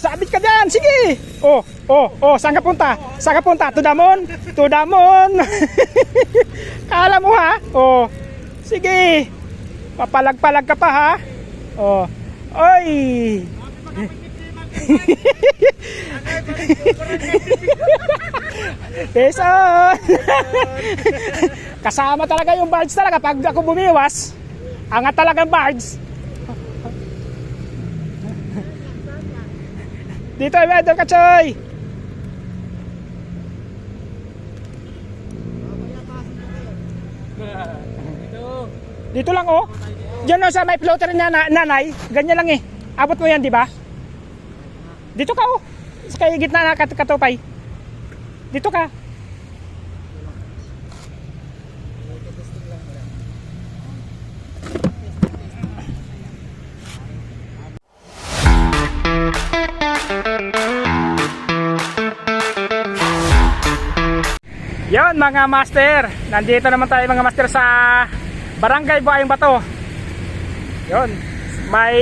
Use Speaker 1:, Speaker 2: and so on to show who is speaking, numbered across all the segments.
Speaker 1: sabit ka dyan. Sige. Saan ka punta? Saan ka punta? To the moon? To the moon. Kala mo ha? Sige. Papalag-palag ka pa ha? Oy. Peson. Kasama talaga yung barge talaga. Pag ako bumiwas, angat talagang barge. Dito ay weather ka, Choy. Dito lang oh. Diyan sa may floater na nanay. Ganyan lang eh. Abot mo yan, di ba? Dito ka oh. Sa kay gitna na katupay. Dito ka. Yon mga master, nandito naman tayo mga master sa Barangay Buayong Bato. Yon,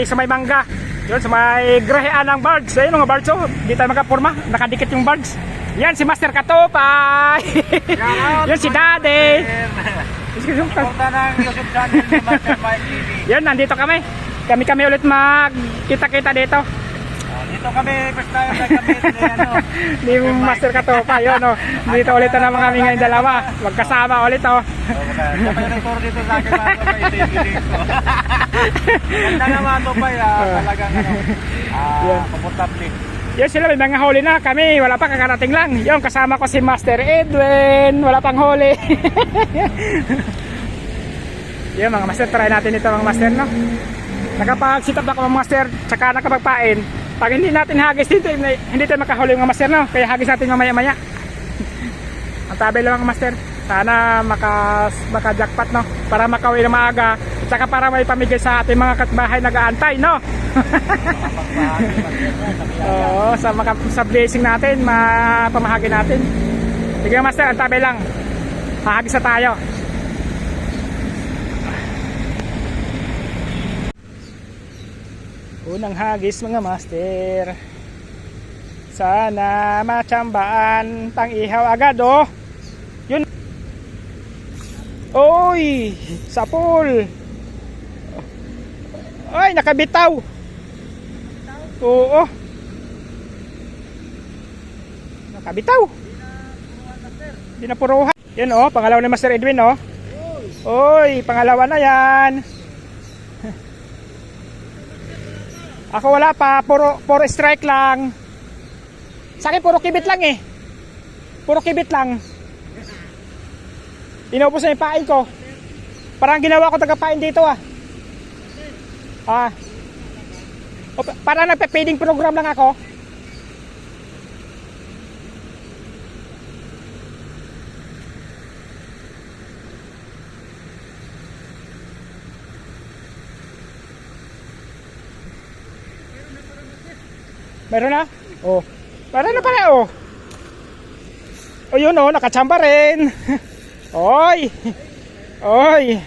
Speaker 1: sa may mangga. Yon, sa may grahean ng barge. Ayun mga barge oh, di tayo makapurma, nakadikit yung barge. Yan si Master Katopay. Yan si Daddy. Yan, nandito kami. Kami ulit magkita-kita dito.
Speaker 2: Dito kami, first time kami
Speaker 1: ni Master Katopay. Yun oh. Dito ulit na naman kami ngayon dalawa. Magkasama ulit oh.
Speaker 2: Kapag nagturo dito sa akin mga Topay, ito ko. Ganda naman Topay, talagang komportable.
Speaker 1: Yan sila, may mga huli na kami, wala pa, kakarating lang. Yung kasama ko si Master Edwin, wala pang huli. Yan mga master, try natin ito mga master no. Nakapag-sit up ako mga master, tsaka nakapagpain. Pag hindi natin hagis dito, hindi tayo makahuli mga master no. Kaya hagis natin mamaya-maya. Ang tabi lang mga master, sana maka-jackpot no. Para makauwi na maaga, tsaka para may pamigay sa ating mga katbahay nag-aantay no. Oo, sa blessing natin, mapamahagi natin. Sige master, ang tabi lang. Hahagis na tayo. Unang hagis mga master. Sana matsambahan pang ihaw agad oh. Yun. Oy, sapul. Ay, nakabitaw. Oo. Nakabitaw. Di na puruhan. Yan oh, pangalawa ni Master Edwin oh. Oy, pangalawa na yan. Ako wala pa, puro strike lang. Sa akin puro kibit lang eh. Puro kibit lang. Inaubos na yung pain ko. Parang ginawa ko tagapain dito ah. Parang nagpe-feeding program lang ako. Meron na? Oh. Meron na pala oh. O yun oh, nakachamba rin. Oy. Oy.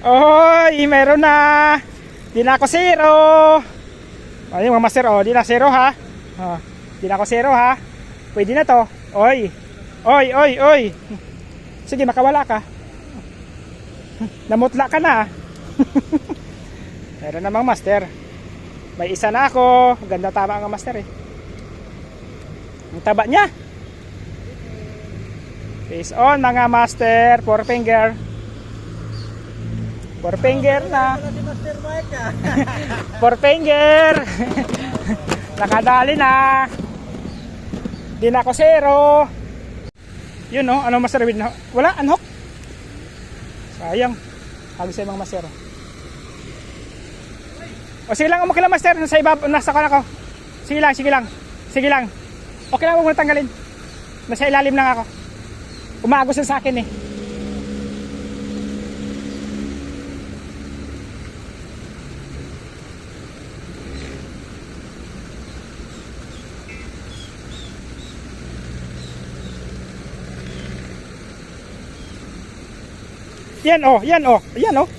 Speaker 1: Oy, meron na. Di na ako zero. Ay mga master oh, di na zero ha. Di na ako zero ha. Pwede na to. Oy. Oy. Sige, makawala ka. Namutla ka na. Meron namang master. May isa na ako. Ganda tama ang master eh. Ang taba niya. Face on mga master. 4 finger. 4 finger na. 4 finger. Nakadali na. Di na ako zero. Yun no. Ano master? Wala. Unhook. Sayang. Hagis sa mga master. O sige lang, okay lang master, nasa ko na ako. Sige lang. Okay lang, huwag mo tanggalin. Nasa ilalim lang ako. Umagos na sa akin eh. Yan oh.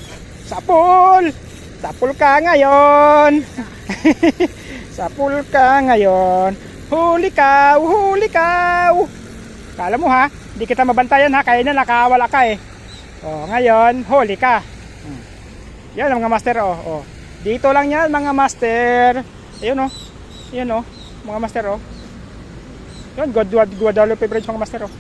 Speaker 1: Sapul ka ngayon. Sa pool ka ngayon. Huli ka, huli ka. Kala mo ha, hindi kita mabantayan ha, kaya na nakawala ka eh. Oh, ngayon, huli ka. Yan ang mga master oh. Dito lang yan mga master. Ayun oh. Yan oh, mga master oh. Yan, Guadalupe Bridge mga master oh.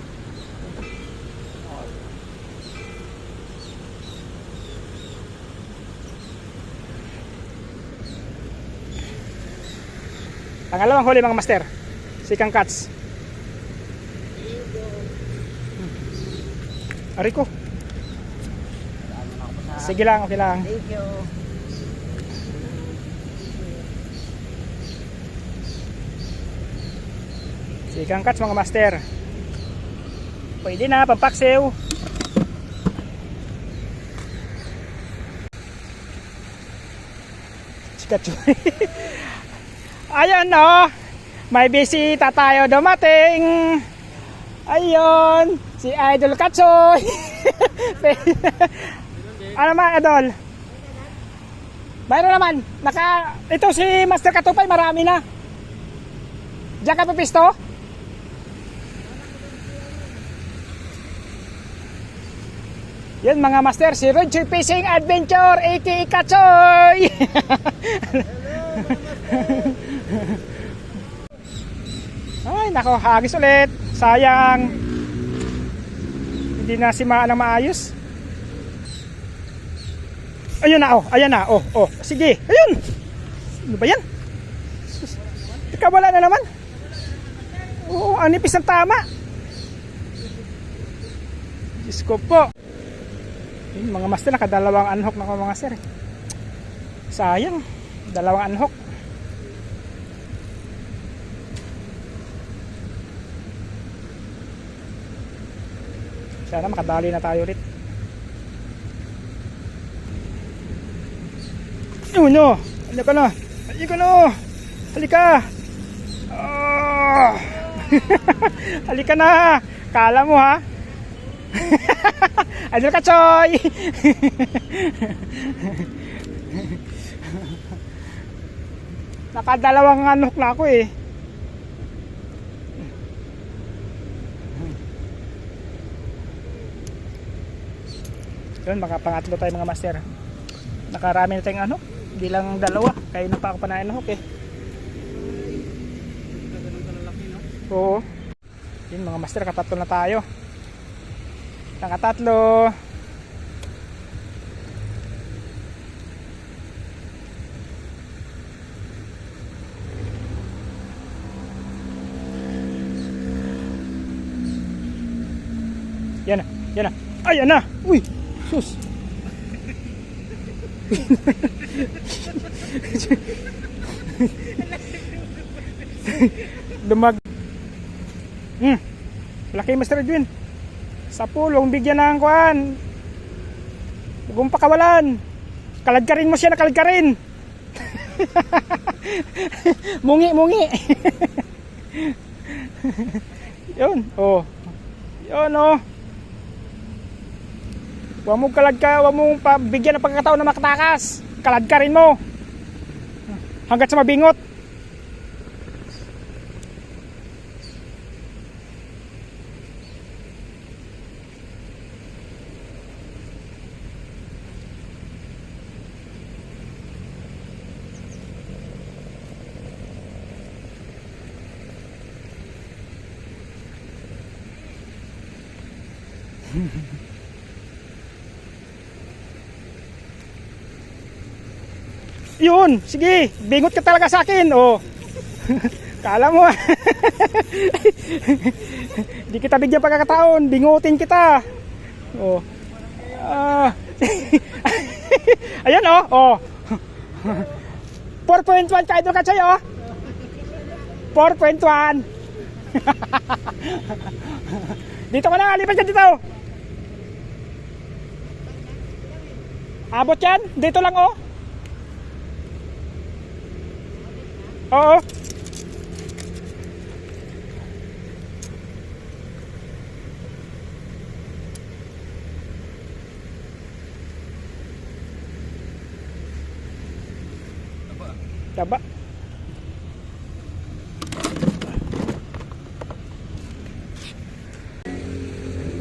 Speaker 1: Pangalawang huli mga master, sikang cats. Ariko. Sige lang, okay lang.
Speaker 3: Thank you.
Speaker 1: Sikang cats mga master. Pwede na, pampaksew. Sikat. Ayan o, may bisita tayo dumating. Ayun, si Idol Katsoy. Ano naman, Idol? Mayroon naman, ito si Master Katupay, marami na. Diyan ka pipisto? Yun mga master, si Roger Fishing Adventure, aka Katsoy. Ay nako, hagis ulit. Sayang, hindi na simaan ng maayos. Ayun na oh, ayan na oh. Sige, ayun. Ano ba yan? Ikaw wala na naman. Oo, ang nipis ng tama. Diyos ko po. Yun, mga master, nakadalawang unhook na ko mga sir. Sayang, dalawang unhook. Sana makadali na tayo ulit. No, halika na. Halika na. Halika. Oh. Halika na. Kala mo ha. Idol Katsoy. Nakadalawang unhook na ako eh. Yun, pangatlo tayo mga master. Nakarami na tayong unhook. Hindi lang dalawa. Kaya na pa ako panain unhook eh. Oo. Yun mga master, katatlo na tayo. Nakatatlo. Yan na, yan na. Ayan na. Uy, sus. Dumag. Laki Master Edwin. Sa pulong bigyan ng kuan. Huwag pakawalan. Kaladkarin mo siya na kaladkarin. Mungi. Yun, oh. Yun, oh. Huwag mong huwag mong bigyan ng pagkakataon na makatakas. Kaladkarin mo. Hanggat sa mabingot. Yun, sige, bingot ka talaga sa akin, oh. Kala mo. Di kita bigyan pagkakataon, bingutin kita. Oh. Ayan oh. 4.1 ka Idol Katsoy oh. 4.1. Dito ka na, lipat ka dito. Abot yan, dito lang oh. Oo. Taba.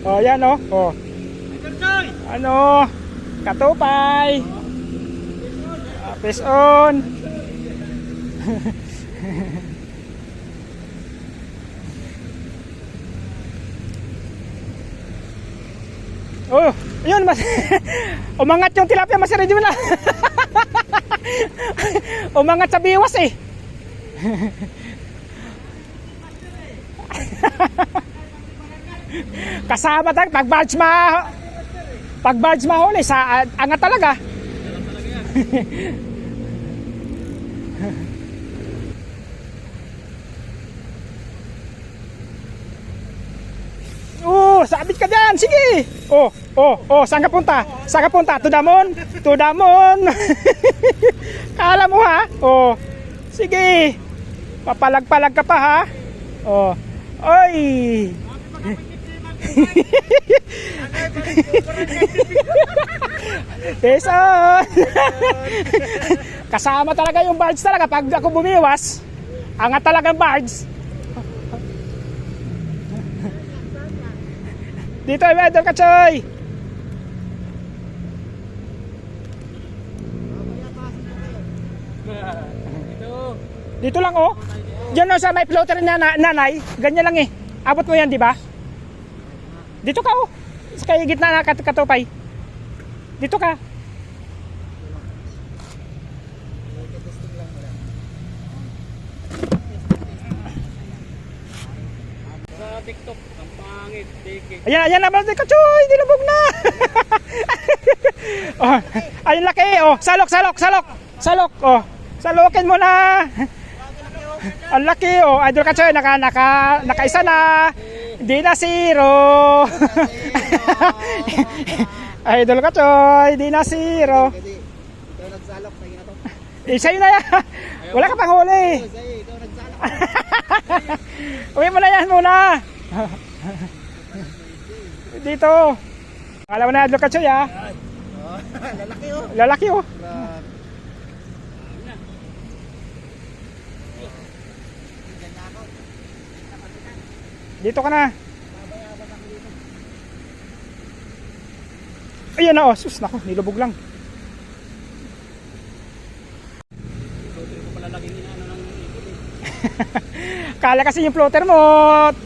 Speaker 1: Oh, yan oh. Oh. Ano? Katupay. Fish on. Oh, yun mas umangat yung tilapia, mas ready mo na. Umangat sa biwas eh. Kasama tag pag barge mahuli sa angat talaga. Sabit ka dyan, sige. Saan ka punta? Saan ka punta? To Damon? To Damon. Kala mo ha? Sige. Papalag-palag ka pa ha? Oy. Peson. Kasama talaga yung barge talaga. Pag ako bumiwas, angat talagang barge. Dito ay Idol Kachoy. Dito lang oh. Diyan oh, sa may floater niya nanay. Ganyan lang eh. Abot mo yan, di ba? Dito ka oh. Sa kay gitna na katupay. Dito ka.
Speaker 2: TikTok, ang pangit, tikik.
Speaker 1: Ayan naman si Kachoy, dilubog na. Ayun laki, salok. Salokin mo na. Ang laki, Idol Kachoy, nakaisa na. Di na zero. Idol Kachoy, di na zero.
Speaker 2: Ikaw nagsalok, sa'yo na to.
Speaker 1: Sa'yo na yan. Wala ka pang huli.
Speaker 2: Ikaw nagsalok.
Speaker 1: Uwi mo na yan muna. Dito. Alam mo na Idol Kachoy ha.
Speaker 2: Lalaki oh.
Speaker 1: Lalaki oh. Dito ka na. Ayan na oh. Sus nako, nilubog lang. Kala kasi yung floater mo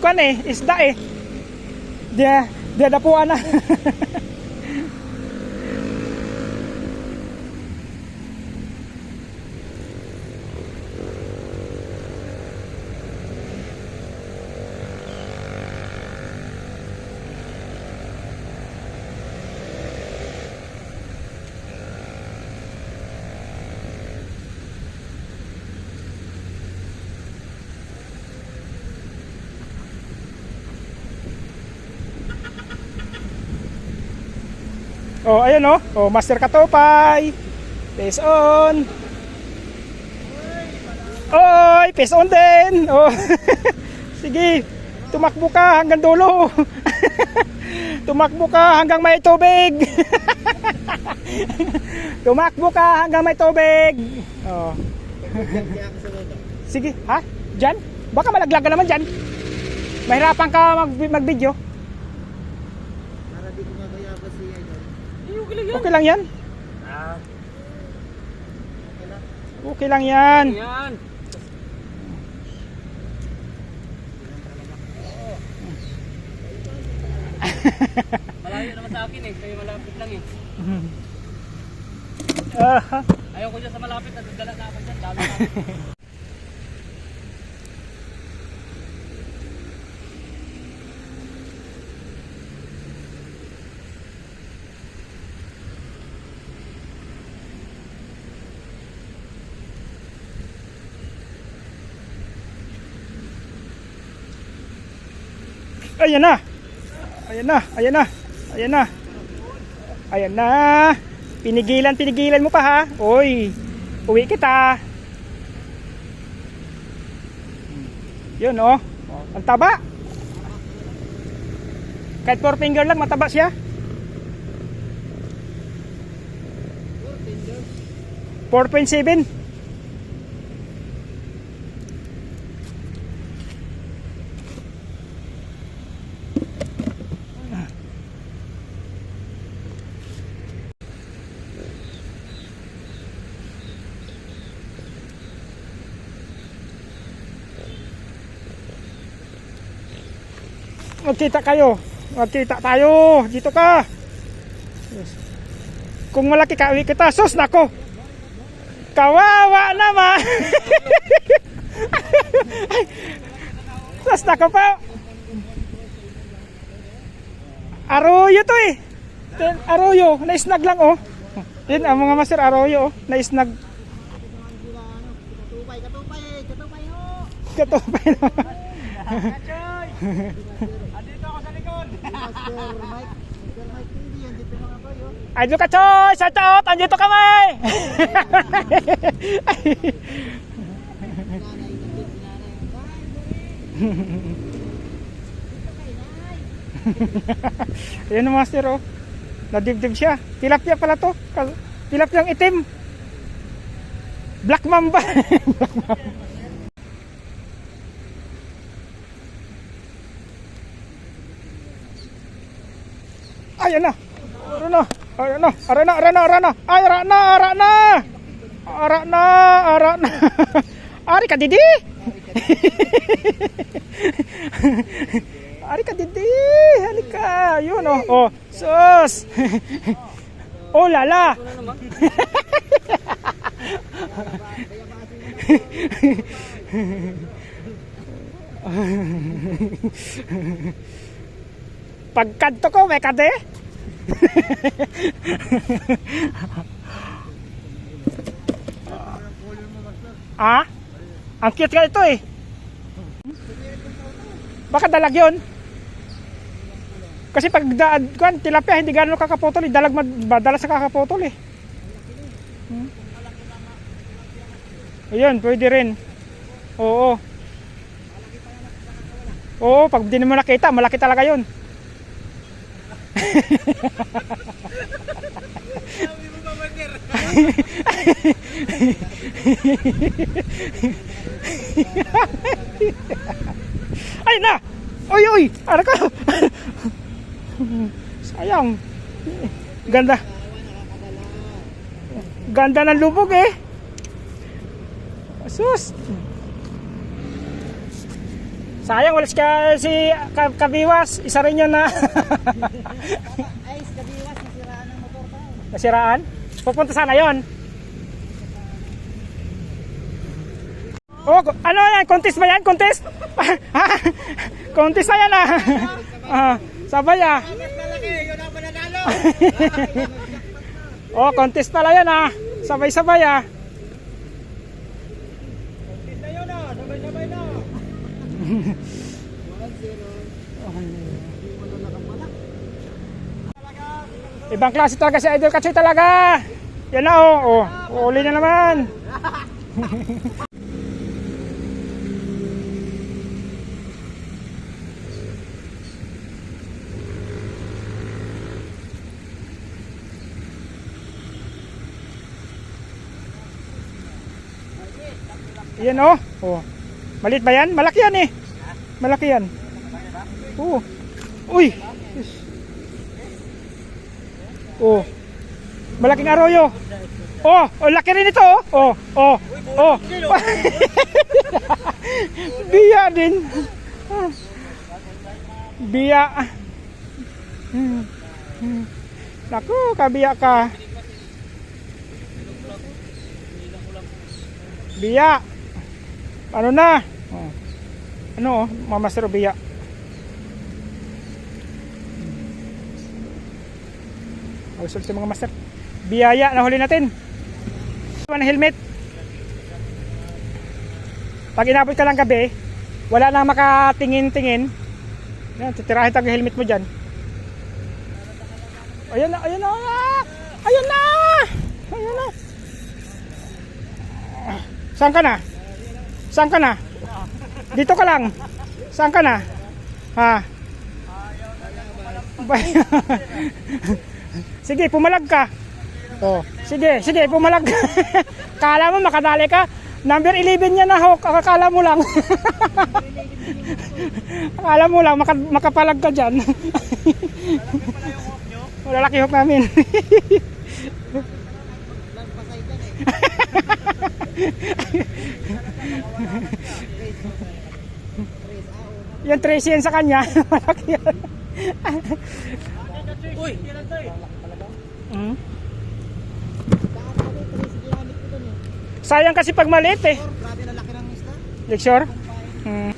Speaker 1: kuan eh, isda eh. Dia dapuan na. Oh, ayun oh. Oh, Master Katupay. Face on. Oy, face on din. Oh. Sige. Tumakbo ka hanggang dulo. Tumakbo ka hanggang may tubig. Tumakbo ka hanggang may tubig. Oh. Sige, ha? Diyan? Baka malaglag ka naman diyan. Mahirapan ka mag-video. Okay lang yan. Okay lang yan.
Speaker 2: Malayo naman sa akin eh, kaya malapit lang eh. Ayaw ko dyan sa malapit, nadadala na ako dyan. Dami na ako.
Speaker 1: Ayan na. Ayan na, ayan na. Ayan na. Ayan na. Pinigilan mo pa ha. Oy. Uwi kita. Yun oh. Ang taba. Kahit 4 finger lang mataba siya. 4.7. Magkita kayo. Magkita tayo. Dito ka. Yes. Kung malaki ka, uwi kita. Sus, nako. Kawawa naman. Sus, nako pa. Arroyo to eh. Arroyo. Naisnag lang oh. Yun ang mga master arroyo oh. Naisnag. Katupay na.
Speaker 2: Kachoy! Andito ako sa likod!
Speaker 1: Andito ka, Choy! Shout out! Andito kami! Ayan ang master oh. Nadibdib siya. Tilapia pala to. Tilapia ang itim. Black mamba. Black mamba. Ayan na. Ara na. Ayan na. Ara na. Ara na. Ara na. Ay, ara na. Ara na. Ara na. Ara na. Ari ka, Didi. Ari ka, Didi. Halika. Yun oh. Oh. Sus. Oh, lala. Pagkanto ko, may kade. Ah? Ang cute ka ito eh. Baka dalag yun. Kasi pag tilapia, hindi gano'n kakaputol eh. Dalag madalas sa kakaputol eh. Ayun, pwede rin. Oo. Oo, pag di mo nakita, malaki talaga yun. Ay na! Oy oy! Ano ka? Sayang. Ganda. Ganda ng lubog eh. Sus. Sayang wala si Kabiwas. Isa rin yun na.
Speaker 3: Ay, Kabiwas, nasiraan ng motor pa.
Speaker 1: Nasiraan? Pupunta sana yun. Oh, ano yan? Contest ba yan? Contest? Contest na yan ah. Sabay ah.
Speaker 3: Yun ang mananalo.
Speaker 1: Oh, contest pala yan ah. Sabay-sabay ah.
Speaker 2: Contest na yun ah! Sabay-sabay na!
Speaker 1: Ibang klase talaga si Idol Kachoy talaga. Yan na oh. Oh, uli na naman. Yan oh. Oh. Malit ba yan? Malaki yan eh. Malaki yan. Oh. Uy. Oh. Malaking arroyo. Oh, oh laki rin ito oh. Oh, oh. Oh. Biya din. Biya. Naku, kabiya ka. Biya. Ano na? Oh. Ano oh, Master Biya. Ayos ulit mga master. Biyaya na huli natin. Ano helmet? Pag inabot ka lang gabi, wala nang makatingin-tingin. Yan, titirahin tag helmet mo dyan. Ayan na, ayan na. Ayan na. Ayan na. Saan ka na? Saan ka na? Dito ka lang. Saan ka na? Ha? Sige, pumalag ka. Oh, sige, pumalag. Kala mo makadali ka? Number 11 yan na Hawk. Akala mo lang. Akala mo lang makapalag ka dyan. Malalaki Hawk namin. Yung 13 yan sa kanya. Malaki yan.
Speaker 2: Uy, kailan to eh?
Speaker 1: Mm.
Speaker 3: Daan kami, 3 ginamit ko dun eh.
Speaker 1: Sayang kasi pag maliit eh.
Speaker 3: Grabe na laki ng isda.
Speaker 1: Lecture? Mm.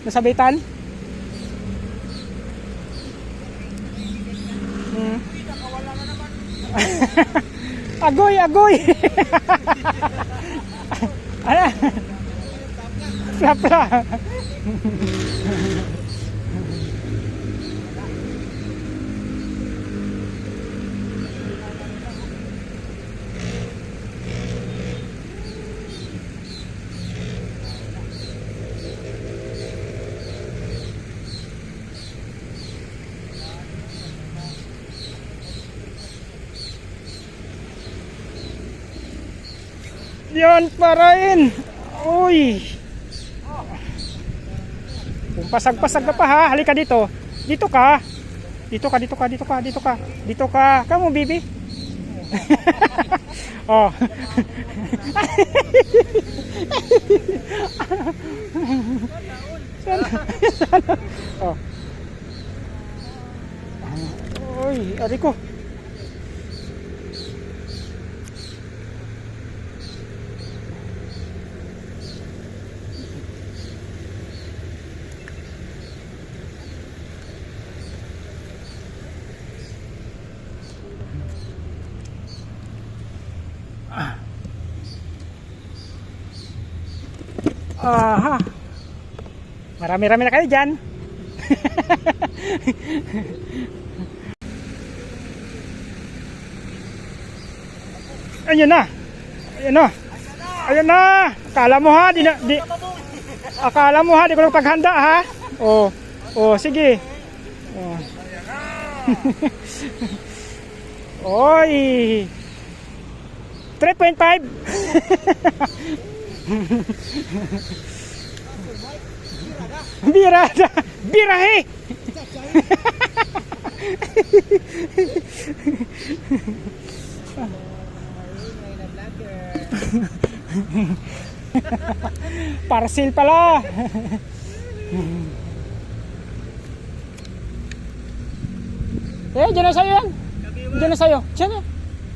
Speaker 1: Nasabitan? Mm. Agoy, agoy! Ano? Plapla! Yan pa rin. Uy. Kung pasag-pasag ka pa ha, halika dito. Dito ka. Dito ka, dito ka, dito ka, dito ka. Dito ka. Kamu, bibi. Oh. Sana. Sana. Oh. Uy, ari ko. Aha. Marami-rami na kayo dyan. Ayun na. Ayun na. Ayun na. Akala mo ha, akala mo ha, di ko lang paghanda ha. Oh. Oh, sige. Oh. Oy. 3.5. Birada. Birahe. Parcel pala. Diyan na sa'yo yan. Diyan na sa'yo. Diyan na.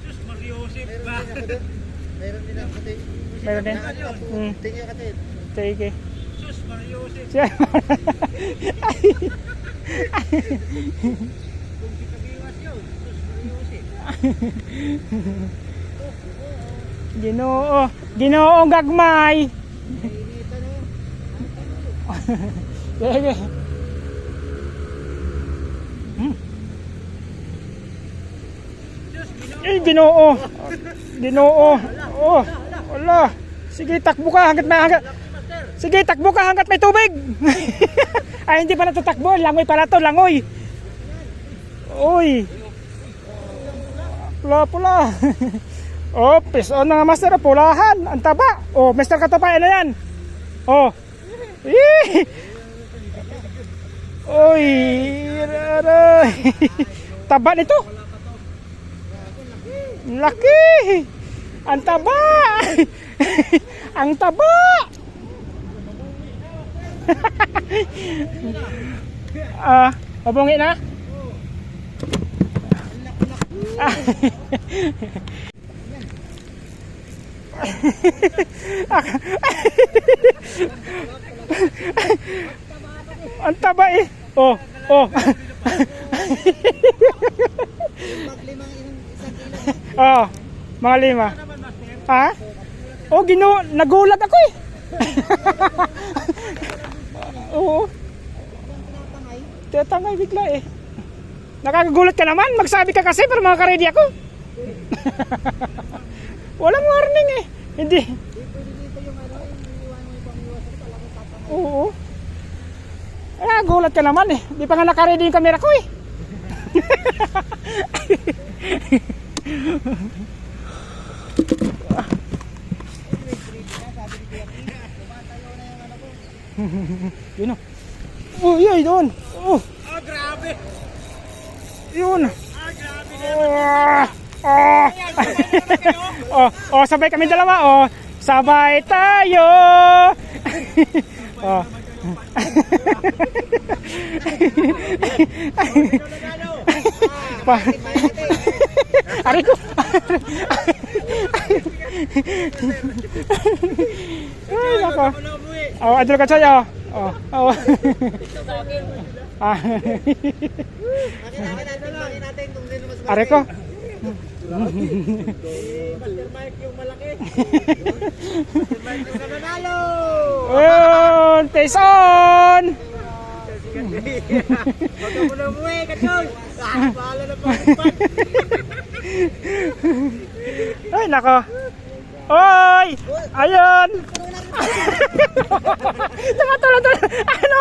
Speaker 2: Diyos, Mariosip ba?
Speaker 3: Meron din ako din.
Speaker 1: Meron din.
Speaker 3: Tingnan ka din.
Speaker 1: Sige.
Speaker 2: Diyos, Mariosip.
Speaker 1: Siya.
Speaker 2: Kung si Kabiwas yun, Diyos, Mariosip.
Speaker 1: Ginoo. Ginoong gagmay. Sige. Eh, Ginoo. Ginoo. Oh, wala. Sige, takbo ka hanggat may Sige, takbo ka hanggat may tubig. Ay, hindi pa natatakbo. Langoy pala to, langoy. Uy. Pula-pula. Oh, pison na nga master, pulahan. Ang taba. Oh, Mr. Katapay, ano yan? Oh. Uy. Aray. Taba nito. Laki. Ang taba. Ang taba. Mabungi na? Ang taba eh. Oh, oh. Oh, mga 5. Ha? Oh, nagulat ako eh. Oo. Tatangay bigla eh. Nakakagulat ka naman. Magsabi ka kasi para makakaredy ako. Walang warning eh. Hindi. Oo. Nakakagulat ka naman eh. Di pa nga nakaredy yung camera ko eh. Yun o. Oh, yun, doon. Oh.
Speaker 2: Ah, grabe.
Speaker 1: Yun.
Speaker 2: Ah, grabe.
Speaker 1: Oh, oh, sabay kami dalawa. Oh, sabay tayo. Oh. Pa. Ari ko. Ay, nako. Oh, adol ka sa'yo. Oh. Oh. Ah.
Speaker 3: natin kung sino mas
Speaker 1: Ari ko.
Speaker 3: Master Mike yung malaki. Master Mike yung nanalo.
Speaker 1: Oh, Tyson.
Speaker 3: Huwag ka muna umuwi, Kachol. Bahala na pa.
Speaker 1: Ay, nako. Oy! Ayun! Tumatulong-tulong. Ano?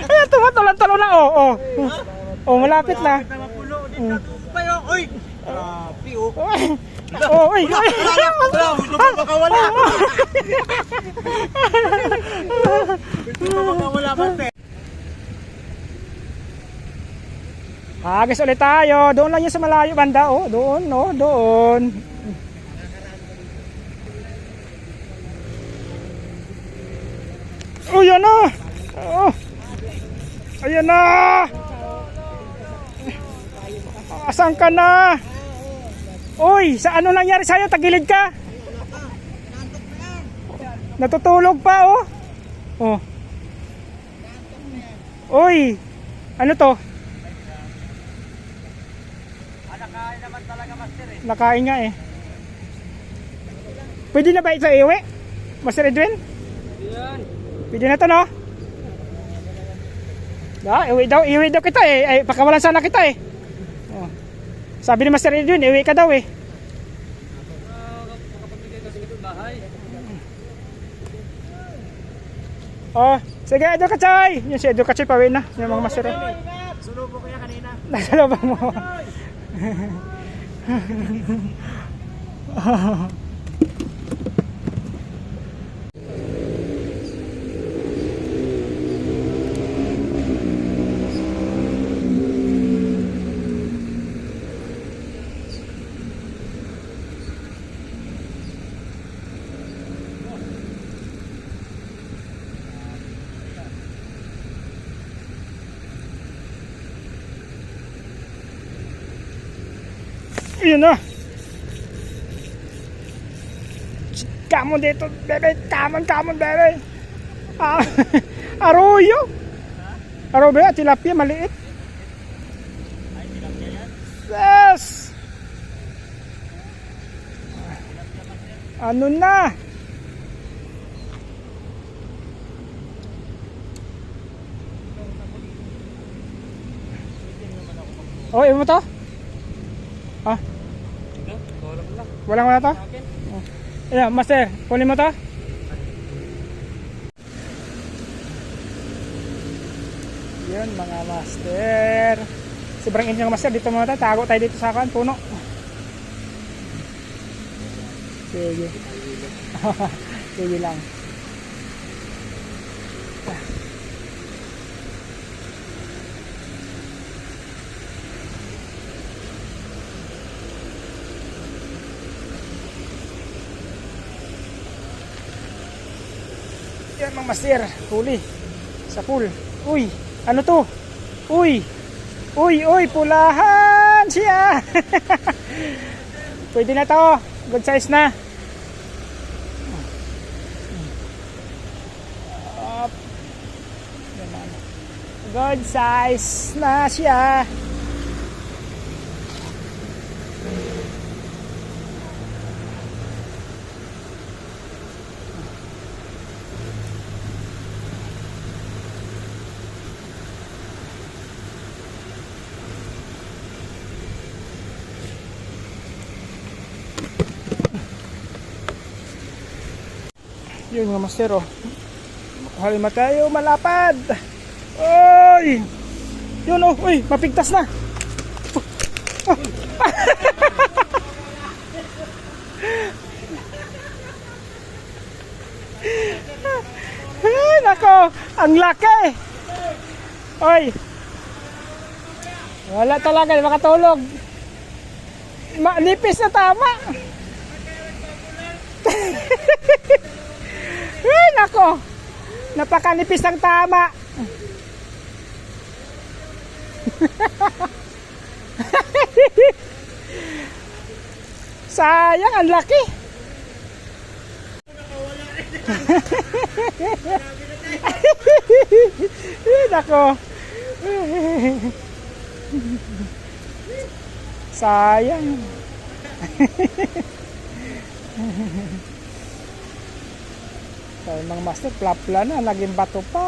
Speaker 1: Ayan, tumatulong-tulong na. Oh, oh. Oh, malapit na.
Speaker 3: Mapulo, dito tayo. Uy! Pio.
Speaker 1: Oh, uy, uy.
Speaker 3: Gusto mo makawala. Gusto mo makawala, Mate.
Speaker 1: Agis ulit tayo. Doon lang yun sa malayo banda. Oh, doon, no, doon. Oh, yan na. Oh. Ayan na. Asan ka na? Uy, sa ano nangyari sa'yo? Tagilid ka? Natutulog pa, oh. Oh. Uy, ano to?
Speaker 2: Nakain naman talaga, Master eh.
Speaker 1: Nakain nga eh. Pwede na ba ito iuwi? Master Edwin?
Speaker 2: Yan.
Speaker 1: Pwede na to, no? Iuwi daw kita eh. Ay, pakawalan sana kita eh. Oh. Sabi ni Master Edwin, iuwi ka daw eh.
Speaker 2: Makapagbigay kasi ito bahay.
Speaker 1: Oh, sige Edo Kachay. Yung si Edo Kachay pawin na. Yung mga Master.
Speaker 3: Sulubo ko yan kanina.
Speaker 1: Nasa looban mo. Yun na. Come on dito, bebe. Come on, bebe. Ah, arroyo. Arroyo, tilapia, maliit. Yes. Ano na? Oh, mo to? Ah. Walang wala to? Oh. Ayan, Master, kunin mo to? Yun, mga Master. Sobrang inyo ng Master. Dito muna tayo. Tago tayo dito sa akin. Puno. Sige. Sige lang. Yan mga Master, huli sa pool. Uy, ano to? Uy, pulahan siya. Pwede na to, good size na. Up. Good size na siya. Yun mga Master, oh. Halima tayo, malapad. Oy! Yun, oh. Uy, mapigtas na. Ay, nako. Ang laki. Oy. Wala talaga, makatulog. Nipis na tama. Ay, nako. nako. Napakanipis ng tama. Sayang, ang laki. Nako. Sayang. So, mga master, plapla na, naging bato pa.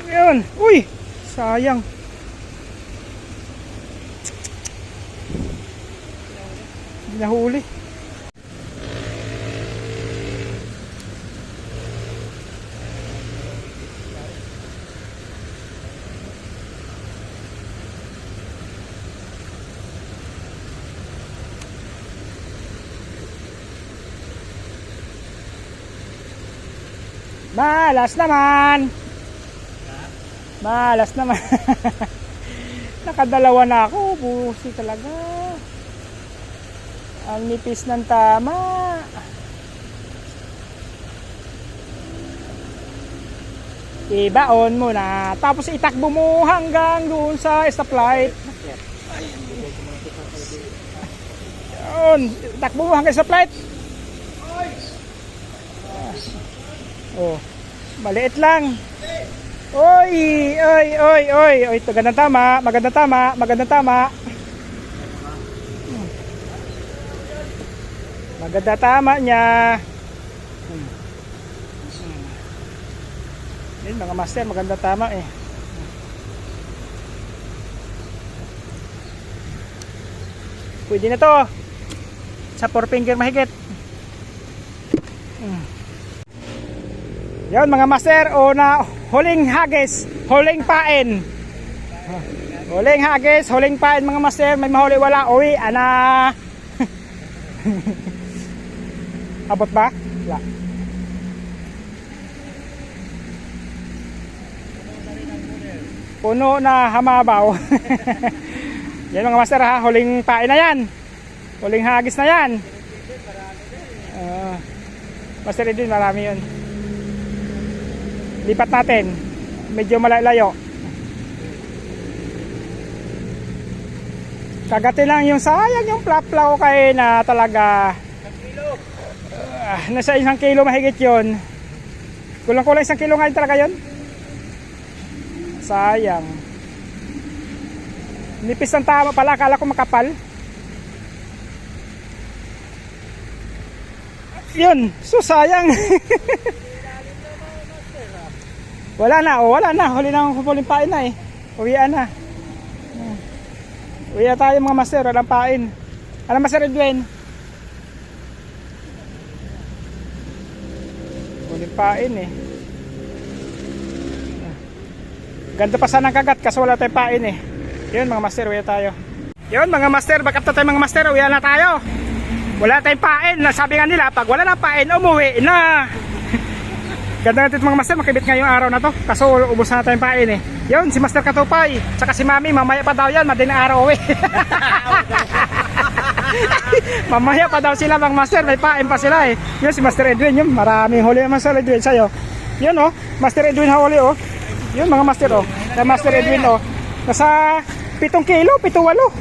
Speaker 1: Yun, uy, sayang. Hindi nahuli. Malas naman. Malas naman. Nakadalawa na ako. Busi talaga. Ang nipis ng tama. Ibaon mo na. Tapos itakbo mo hanggang doon sa stoplight. Yun. Itakbo mo hanggang sa stoplight. Oh, maliit lang. Oy, oy, oy, oy, oy, magandang tama, magandang tama, magandang tama. Magandang tama niya. Yan mga master, magandang tama eh. Pwede na to. Sa 4 finger mahigit. Yan mga master, o na huling hagis, huling pain. Huling hagis, huling pain mga master, may mahuli wala, uwi, ana. Abot ba? Wala. Puno na hamabaw. Yan mga master ha, huling pain na yan. Huling hagis na yan. Master Edwin, marami yun. Lipat natin. Medyo malayo. Kagatin lang yung sayang yung plapla ko kay na talaga. Nasa 1 kilo mahigit yun. Kulang-kulang 1 kilo nga yun talaga yun. Sayang. Nipis ng tama pala. Akala ko makapal. Yun. So sayang. Wala na, oh, wala na. Huli na ang huling pain na eh. Uwian na. Uwian tayo mga master, walang pain. Ano master Edwin? Huling pain eh. Ganda pa sana ang kagat kasi wala tayong pain eh. Yun mga master, uwian tayo. Yun mga master, backup na tayo mga master, uwian na tayo. Wala tayong pain. Sabi nga nila, pag wala na pain, umuwi na. Ganda natin mga master, makibit ngayong araw na to. Kaso ubos na tayong pain eh. Yun, si Master Katupay. Tsaka si Mami, mamaya pa daw yan. Madaling araw eh. Mamaya pa daw sila mga master. May pain pa sila eh. Yun, si Master Edwin. Yun, maraming huli naman sa Edwin sa'yo. Yun oh, Master Edwin huli oh. Yun mga master oh. Sa Master Edwin oh. Nasa 7 kilo, 7-8 oh.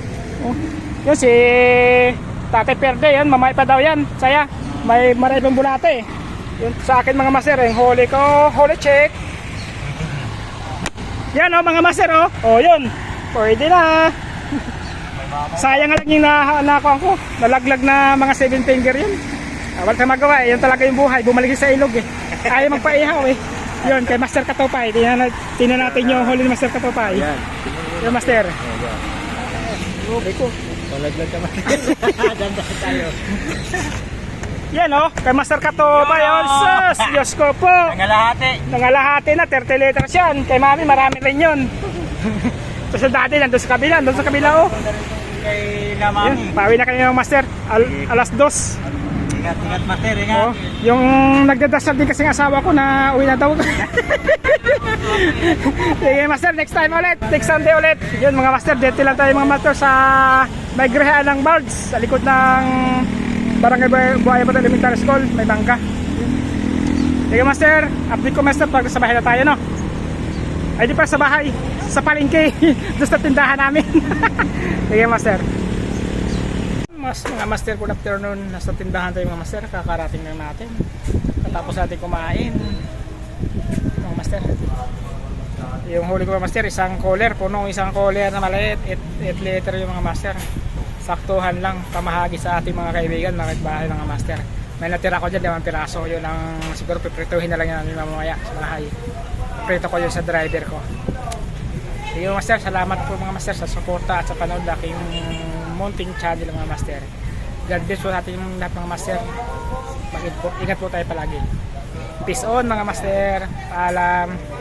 Speaker 1: Yun si Tate Perde. Yun, mamaya pa daw yan. Saya, may maraming bulate eh. Yun sa akin mga master, yung huli ko, huli check. Yan o mga master o. O yun, pwede na. Sayang lang yung nakuha ko. Nalaglag na mga 7 finger yun. Wala kang magawa eh, yun talaga yung buhay. Bumalik sa ilog eh. Ayaw magpaihaw eh. Yun, kay Master Katupay. Tingnan natin yung huli ni Master Katupay. Yung master. Okay ko.
Speaker 3: Malaglag ka man. Ganda tayo.
Speaker 1: Yan o, kay Master Katupay. Sus, Diyos ko po. Nangalahati na, 30 liters yan. Kay Mami, marami rin yun. Tapos dati, nandun sa kabila o.
Speaker 3: Kay na Mami.
Speaker 1: Pawi na kanina ng Master. Alas 2.
Speaker 2: Ingat, master, ingat.
Speaker 1: Oh, yung nagdadasal din kasi ng asawa ko na uwi na daw. Sige master, next time ulit. Next Sunday ulit. Yun mga master, dito lang tayo mga master sa may grehaan ng Balds. Sa likod ng Barangay Buhay Bato Elementary School. May bangka. Sige master, update ko master pag sa bahay na tayo no. Ay di pa sa bahay, sa palengke. Doon sa tindahan namin. Sige master. Mga master, good afternoon. Nasa tindahan tayo mga master. Kakarating lang natin. Katapos natin kumain mga master. Yung huli ko mga master, isang cooler. Punong isang cooler na maliit, 8 liter yung mga master. Saktuhan lang, pamahagi sa ating mga kaibigan, mga bahay mga master. May natira ko dyan, 5 piraso. Yun ang siguro piprituhin na lang yan mamaya sa bahay. Prito ko yun sa driver ko. Sige mga master, salamat po mga master sa suporta at sa panood ng aking munting channel mga master. God bless po natin yung lahat mga master. Ingat po tayo palagi. Peace on mga master. Paalam.